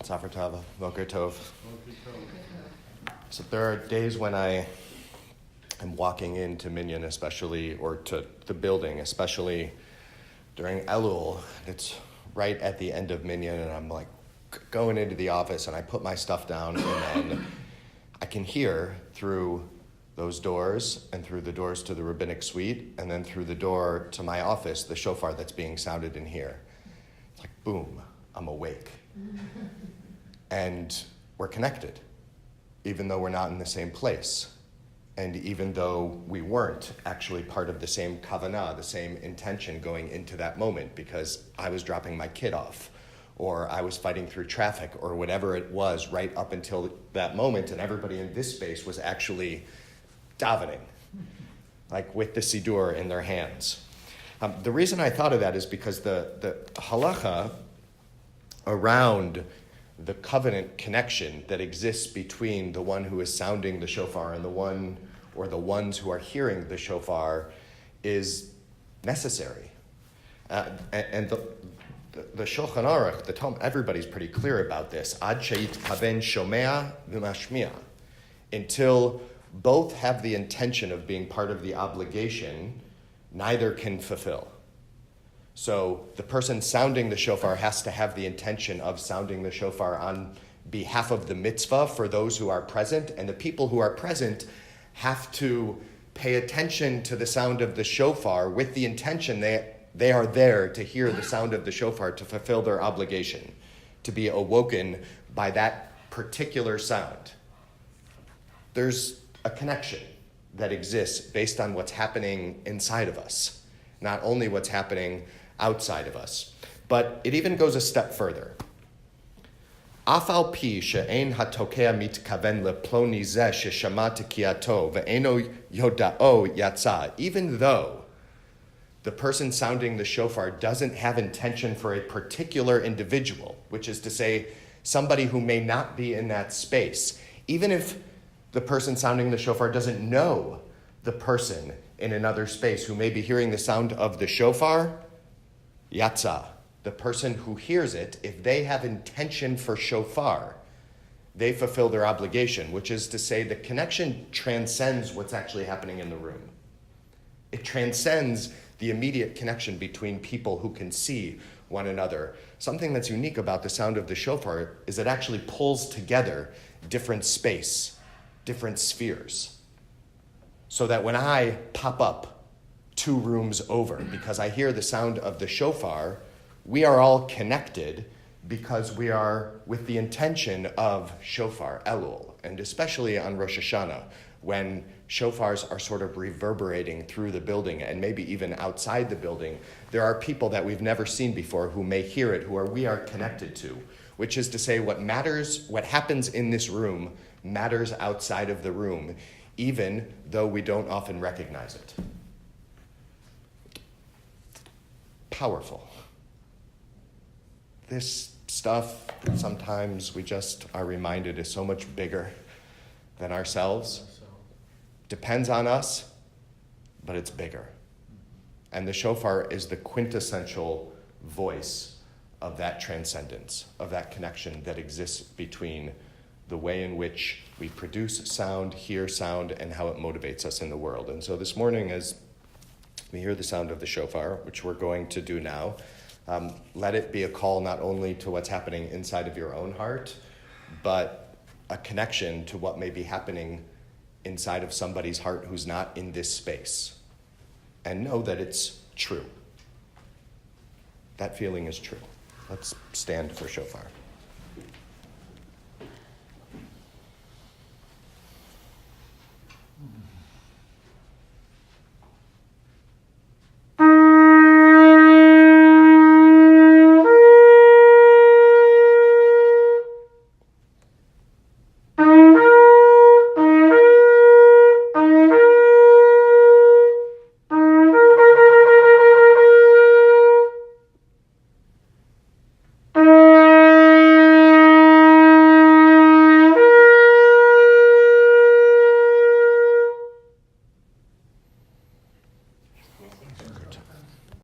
Tzafar Tava, Boker Tov. So there are days when I am walking into Minyan, especially, or to the building, especially during Elul. It's right at the end of Minyan, and I'm like going into the office, and I put my stuff down, and then I can hear through those doors, and through the doors to the rabbinic suite, and then through the door to my office, the shofar that's being sounded in here. It's like, boom, I'm awake. And we're connected, even though we're not in the same place. And even though we weren't actually part of the same kavanah, the same intention going into that moment, because I was dropping my kid off, or I was fighting through traffic, or whatever it was right up until that moment, and everybody in this space was actually davening, like with the siddur in their hands. The reason I thought of that is because the halacha around the covenant connection that exists between the one who is sounding the shofar and the one or the ones who are hearing the shofar is necessary. And the Shulchan Aruch, the Talmud, everybody's pretty clear about this. Ad sheit kaven shomea v'mashmiya. Until both have the intention of being part of the obligation, neither can fulfill. So the person sounding the shofar has to have the intention of sounding the shofar on behalf of the mitzvah for those who are present, and the people who are present have to pay attention to the sound of the shofar with the intention they are there to hear the sound of the shofar to fulfill their obligation, to be awoken by that particular sound. There's a connection that exists based on what's happening inside of us, not only what's happening outside of us. But it even goes a step further. Afal pi she'ein hatokea mitkaven leploni zeh sheshama tekiato ve'eno yoda'o yatsa. Even though the person sounding the shofar doesn't have intention for a particular individual, which is to say somebody who may not be in that space, even if the person sounding the shofar doesn't know the person in another space who may be hearing the sound of the shofar, yatsa, the person who hears it, if they have intention for shofar, they fulfill their obligation, which is to say the connection transcends what's actually happening in the room. It transcends the immediate connection between people who can see one another. Something that's unique about the sound of the shofar is it actually pulls together different space, different spheres, so that when I pop up 2 rooms over because I hear the sound of the shofar, we are all connected because we are with the intention of shofar, Elul, and especially on Rosh Hashanah, when shofars are sort of reverberating through the building and maybe even outside the building, there are people that we've never seen before who may hear it, we are connected to, which is to say what happens in this room matters outside of the room, even though we don't often recognize it. Powerful. This stuff, sometimes we just are reminded, is so much bigger than ourselves. Depends on us, but it's bigger. And the shofar is the quintessential voice of that transcendence, of that connection that exists between the way in which we produce sound, hear sound, and how it motivates us in the world. And so this morning, as we hear the sound of the shofar, which we're going to do now, let it be a call not only to what's happening inside of your own heart, but a connection to what may be happening inside of somebody's heart who's not in this space. And know that it's true. That feeling is true. Let's stand for shofar.